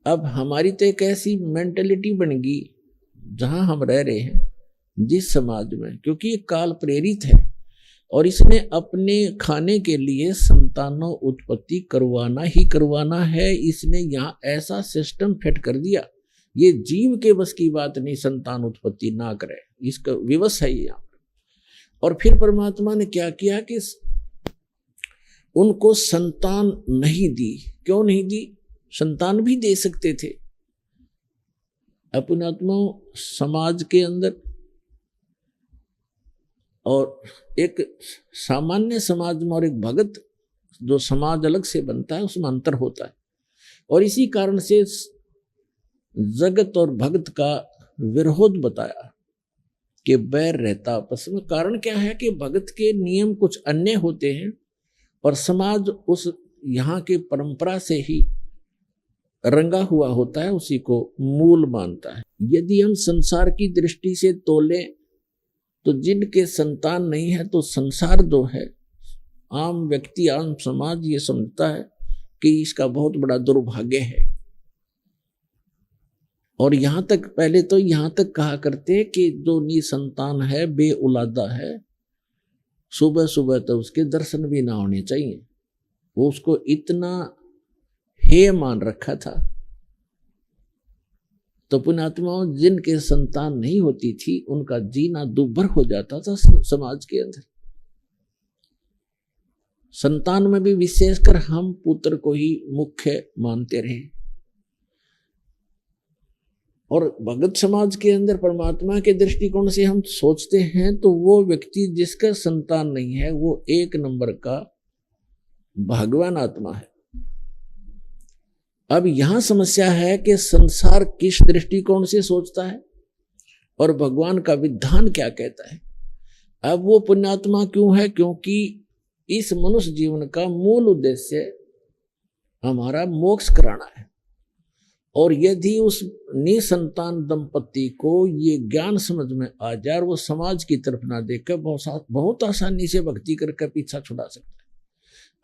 अब हमारी तो एक ऐसी मेंटेलिटी बन गई जहां हम रह रहे हैं जिस समाज में, क्योंकि ये काल प्रेरित है और इसने अपने खाने के लिए संतानों उत्पत्ति करवाना ही करवाना है। इसने यहाँ ऐसा सिस्टम फिट कर दिया, ये जीव के बस की बात नहीं संतान उत्पत्ति ना करे, इसका विवश है यहाँ पर। और फिर परमात्मा ने क्या किया कि उनको संतान नहीं दी। क्यों नहीं दी? संतान भी दे सकते थे। अपनात्मा समाज के अंदर और एक सामान्य समाज में और एक भगत जो समाज अलग से बनता है उसमें अंतर होता है। और इसी कारण से जगत और भगत का विरोध बताया कि बैर रहता आपस में। कारण क्या है कि भगत के नियम कुछ अन्य होते हैं और समाज उस यहाँ के परंपरा से ही रंगा हुआ होता है, उसी को मूल मानता है। यदि हम संसार की दृष्टि से तोलें तो जिनके संतान नहीं है तो संसार जो है, आम व्यक्ति आम समाज ये समझता है कि इसका बहुत बड़ा दुर्भाग्य है। और यहां तक पहले तो यहां तक कहा करते कि जो निसंतान है, बेऔलादा है, सुबह सुबह तो उसके दर्शन भी ना होने चाहिए। वो उसको इतना हेय मान रखा था। तो पुण्यात्माओं जिनके संतान नहीं होती थी उनका जीना दुर्भर हो जाता था समाज के अंदर। संतान में भी विशेषकर हम पुत्र को ही मुख्य मानते रहे। और भगत समाज के अंदर परमात्मा के दृष्टिकोण से हम सोचते हैं तो वो व्यक्ति जिसका संतान नहीं है वो एक नंबर का भगवान आत्मा है। अब यहां समस्या है कि संसार किस दृष्टिकोण से सोचता है और भगवान का विधान क्या कहता है। अब वो पुण्यात्मा क्यों है? क्योंकि इस मनुष्य जीवन का मूल उद्देश्य हमारा मोक्ष कराना है। और यदि उस निसंतान दंपति को ये ज्ञान समझ में आ जाए और वो समाज की तरफ ना देखकर बहुत आसानी से भक्ति करके पीछा छुड़ा सकता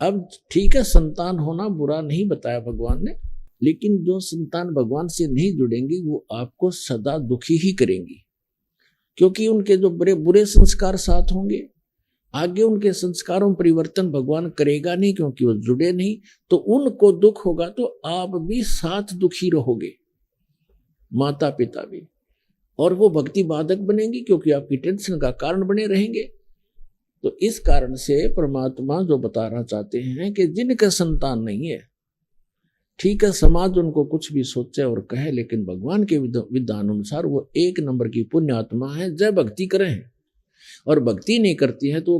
है। अब ठीक है, संतान होना बुरा नहीं बताया भगवान ने, लेकिन जो संतान भगवान से नहीं जुड़ेंगी वो आपको सदा दुखी ही करेंगी, क्योंकि उनके जो बड़े बुरे संस्कार साथ होंगे। आगे उनके संस्कारों में परिवर्तन भगवान करेगा नहीं, क्योंकि वो जुड़े नहीं। तो उनको दुख होगा तो आप भी साथ दुखी रहोगे, माता पिता भी, और वो भक्ति बाधक बनेंगी क्योंकि आपकी टेंशन का कारण बने रहेंगे। तो इस कारण से परमात्मा जो बताना चाहते हैं कि जिनका संतान नहीं है, ठीक है समाज उनको कुछ भी सोचे और कहे, लेकिन भगवान के विधान अनुसार वो एक नंबर की पुण्य आत्मा है। जब भक्ति करें और भक्ति नहीं करती है तो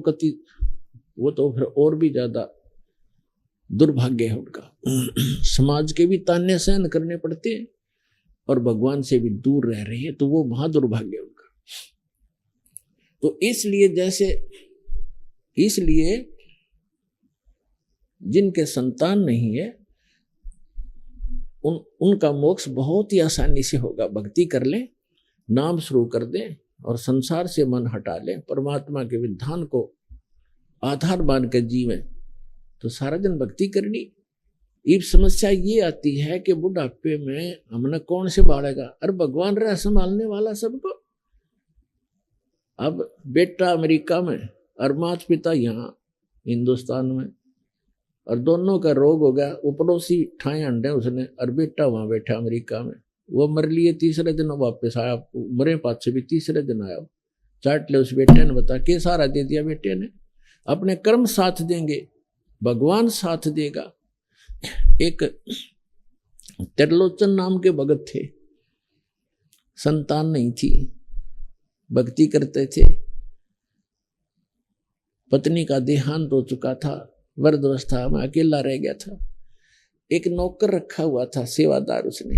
वो तो फिर और भी ज्यादा दुर्भाग्य है उनका। समाज के भी ताने सहन करने पड़ते हैं और भगवान से भी दूर रह रही है, तो वो महा दुर्भाग्य है उनका। तो इसलिए जिनके संतान नहीं है उनका मोक्ष बहुत ही आसानी से होगा। भक्ति कर लें, नाम शुरू कर दें और संसार से मन हटा लें, परमात्मा के विधान को आधार मान कर जीवें, तो सारा दिन भक्ति करनी। अब समस्या ये आती है कि बुढ़ापे में हमने कौन से बाढ़ेगा? अरे भगवान रहा संभालने वाला सबको। अब बेटा अमेरिका में और माता पिता यहाँ हिंदुस्तान में, और दोनों का रोग हो गया। वो पड़ोसी ठाए अंडे उसने, और बेटा वहां बैठा अमेरिका में, वो मर लिए, तीसरे दिन वापस आया, मरे पाछे भी तीसरे दिन आया। चाट ले उस बेटे ने, बता के सारा दे दिया बेटे ने। अपने कर्म साथ देंगे, भगवान साथ देगा। एक त्रिलोचन नाम के भगत थे, संतान नहीं थी, भक्ति करते थे। पत्नी का देहांत हो चुका था, वृद्धावस्था में अकेला रह गया था। एक नौकर रखा हुआ था, सेवादार उसने।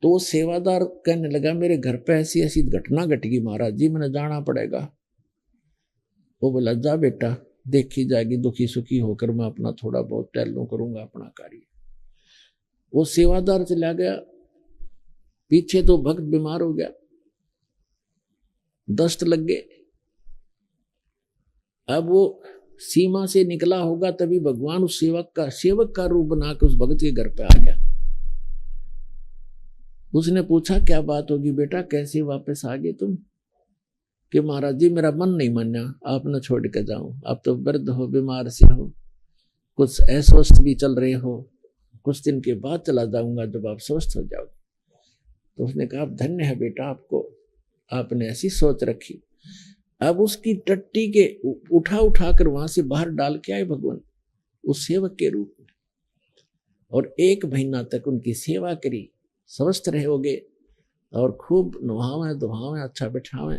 तो सेवादार कहने लगा मेरे घर पे ऐसी ऐसी घटना घट गई महाराज जी, मैंने जाना पड़ेगा। वो बोला जा बेटा, देखी जाएगी, दुखी सुखी होकर मैं अपना थोड़ा बहुत टहलूं करूंगा अपना कार्य। वो सेवादार चला गया, पीछे तो भक्त बीमार हो गया, दस्त लग गए। अब वो सीमा से निकला होगा तभी भगवान उस सेवक का रूप बना के उस भक्त के घर पे आ गया। उसने पूछा क्या बात होगी बेटा, कैसे वापस आ गए तुम? कि महाराज जी मेरा मन नहीं माना, आप न छोड़ के जाऊं, आप तो वृद्ध हो, बीमार से हो, कुछ अस्वस्थ भी चल रहे हो, कुछ दिन के बाद चला जाऊंगा जब आप स्वस्थ हो जाओ। तो उसने कहा धन्य है बेटा आपको, आपने ऐसी सोच रखी। अब उसकी टट्टी के उठा कर वहां से बाहर डाल के आए भगवान उस सेवक के रूप में, और 1 महीना तक उनकी सेवा करी। स्वस्थ रहोगे और खूब नुहावे दुहावे, अच्छा बैठावे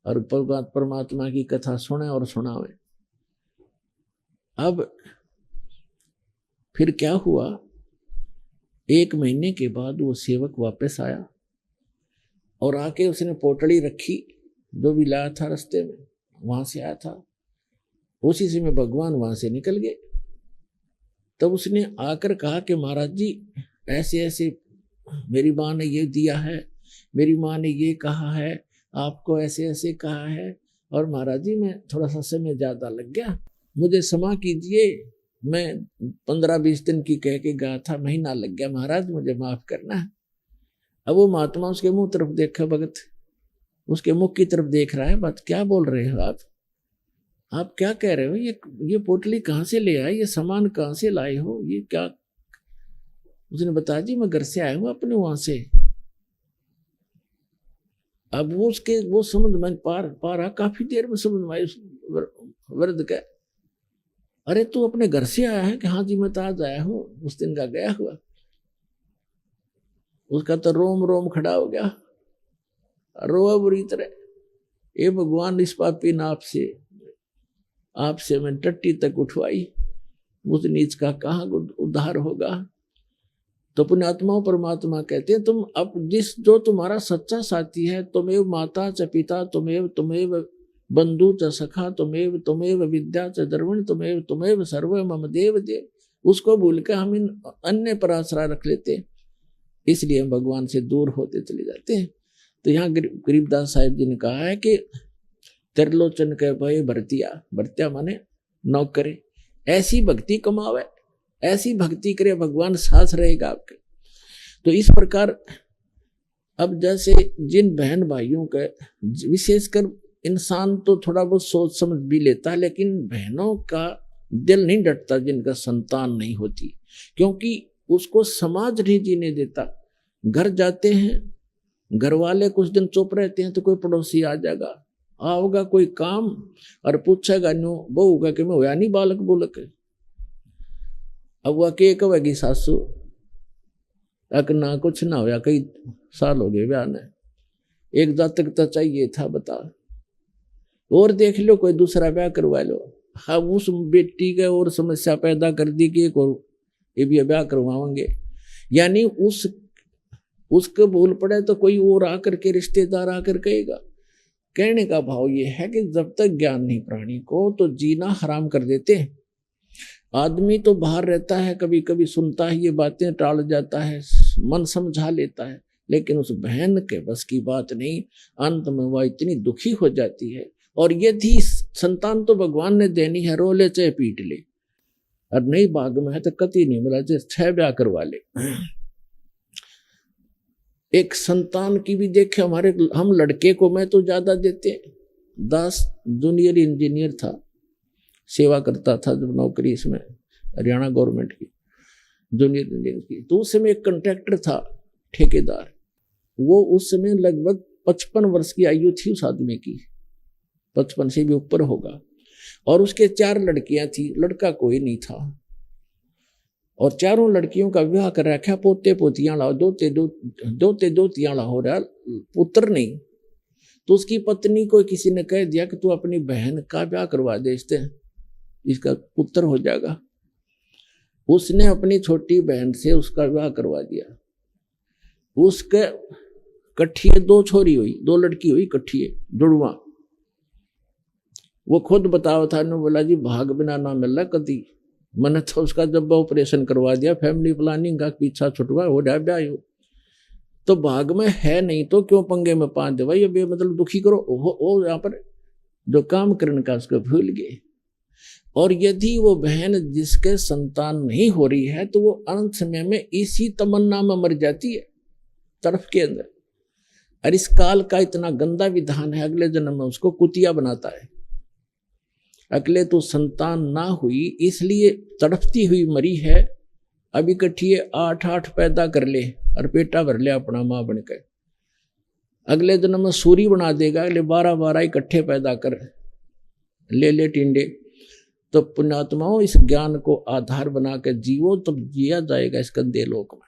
और परमात्मा की कथा सुने और सुनावे। अब फिर क्या हुआ, 1 महीने के बाद वो सेवक वापस आया और आके उसने पोटली रखी जो भी लाया था रास्ते में, वहां से आया था। उसी समय भगवान वहां से निकल गए। तब उसने आकर कहा कि महाराज जी ऐसे ऐसे मेरी माँ ने ये दिया है, मेरी माँ ने ये कहा है, आपको ऐसे ऐसे कहा है, और महाराज जी मैं थोड़ा सा समय ज्यादा लग गया, मुझे क्षमा कीजिए, मैं 15-20 दिन की कह के गया था, महीना लग गया महाराज, मुझे माफ करना है। अब वो महात्मा उसके मुंह तरफ देखा, भगत उसके मुख की तरफ देख रहा है, बात क्या बोल रहे हो आप क्या कह रहे हो, ये पोटली कहाँ से ले आए, ये सामान कहाँ से लाए हो, ये क्या? उसने बताया जी मैं घर से आया हूँ अपने वहां से। अब वो समझ में पारा काफी देर में समझ में आई वृद्ध का, अरे तू अपने घर से आया है? कि हाँ जी मैं तो आज आया हूँ, उस दिन का गया हुआ। उसका तो रोम रोम खड़ा हो गया, रोआ बुरी तरह, ये भगवान इस पापी ने आपसे मैं टट्टी तक उठवाई, उस नीच का कहाँ उद्धार होगा। तो पुण्यात्माओं परमात्मा कहते हैं तुम अब जो तुम्हारा सच्चा साथी है, तुमेव माता च पिता, तुमेव बंधु च सखा, तुमेव विद्या च द्रविण, तुमेव सर्व मम देव देव, उसको भूल के हम इन अन्य पर आश्रय रख लेते हैं, इसलिए हम भगवान से दूर होते चले जाते हैं। तो यहाँ गरीबदास साहिब जी ने कहा है कि त्रिलोचन के भय भरतिया माने नौकरे, ऐसी भक्ति कमावे, ऐसी भक्ति करे, भगवान साथ रहेगा आपके। तो इस प्रकार अब जैसे जिन बहन भाइयों का, विशेषकर इंसान तो थोड़ा बहुत सोच समझ भी लेता है, लेकिन बहनों का दिल नहीं डटता जिनका संतान नहीं होती, क्योंकि उसको समाज नहीं जीने देता। घर जाते हैं, घर वाले कुछ दिन चुप रहते हैं तो कोई पड़ोसी आ जाएगा, आओगा कोई काम और पूछेगा न्यू बहू का कि मैं होया नहीं बालक बोलक। अब वह के कहेगी सासू अक ना कुछ ना होया, कई साल हो गए ब्याह ने, एक जातक तो चाहिए था बता, और देख लो कोई दूसरा ब्याह करवा लो। अब उस बेटी के और समस्या पैदा कर दी कि एक और ये भी ब्याह करवाएंगे, यानी उसके भूल पड़े तो कोई और आकर के रिश्तेदार आकर कहेगा। कहने का भाव ये है कि जब तक ज्ञान नहीं प्राणी को तो जीना हराम कर देते हैं। आदमी तो बाहर रहता है, कभी कभी सुनता है ये बातें, टाल जाता है, मन समझा लेता है, लेकिन उस बहन के बस की बात नहीं, अंत में वह इतनी दुखी हो जाती है। और ये थी संतान तो भगवान ने देनी है, रो ले चाहे पीट ले, और नहीं भाग में है तो कति नहीं मिला, चाहे 6 ब्याह करवा ले। एक संतान की भी देखे, हम लड़के को मैं तो ज्यादा देते हैं। दास जूनियर इंजीनियर था, सेवा करता था जब नौकरी इसमें हरियाणा गवर्नमेंट की जूनियर इंजीनियर की, तो उस समय एक कॉन्ट्रैक्टर था ठेकेदार, वो उस समय लगभग 55 वर्ष की आयु थी उस आदमी की, 55 से भी ऊपर होगा, और उसके 4 लड़कियां थी, लड़का कोई नहीं था, और चारों लड़कियों का विवाह कर रखा, पोते पोतियां लाओ, दोतियां लाओ, हो रहा पुत्र नहीं। तो उसकी पत्नी को किसी ने कह दिया कि तू अपनी बहन का ब्याह करवा दे, इसका पुत्र हो जाएगा। उसने अपनी छोटी बहन से उसका विवाह करवा दिया। उसके कट्ठिए 2 छोरी हुई, 2 लड़की हुई कट्ठिए जुड़वा। वो खुद बताओ था, ने बोला जी भाग बिना ना मिला कदी, मैंने तो उसका जब ऑपरेशन करवा दिया, फैमिली प्लानिंग का पीछा छुटवा हो रहा ब्याह हो, तो भाग में है नहीं तो क्यों पंगे में पा दे भाई, ये मतलब दुखी करो। वो यहाँ पर जो काम करने का उसको भूल गए। और यदि वो बहन जिसके संतान नहीं हो रही है तो वो अनंत समय में इसी तमन्ना में मर जाती है तड़फ के अंदर। और इस काल का इतना गंदा विधान है, अगले जन्म में उसको कुतिया बनाता है। अगले तो संतान ना हुई इसलिए तड़पती हुई मरी है, अब इकट्ठी 8-8 पैदा कर ले और पेटा भर ले अपना माँ बनकर। अगले जन्म में सूरी बना देगा, अगले 12-12 इकट्ठे पैदा कर ले टिंडे। तो पुण्यात्माओं, इस ज्ञान को आधार बना कर जीवो तब जिया जाएगा इस गंदे लोक में।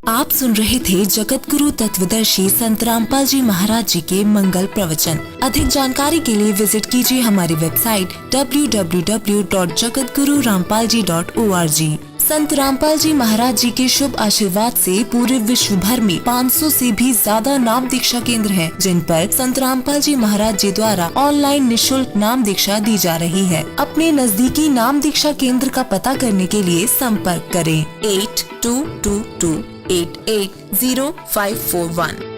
आप सुन रहे थे जगत गुरु तत्वदर्शी संत रामपाल जी महाराज जी के मंगल प्रवचन। अधिक जानकारी के लिए विजिट कीजिए हमारी वेबसाइट www.jagatgururampalji.org। संत रामपाल जी महाराज जी के शुभ आशीर्वाद से पूरे विश्व भर में 500 से भी ज्यादा नाम दीक्षा केंद्र हैं, जिन पर संत रामपाल जी महाराज जी द्वारा ऑनलाइन निशुल्क नाम दीक्षा दी जा रही है। अपने नजदीकी नाम दीक्षा केंद्र का पता करने के लिए संपर्क करें 8222880541।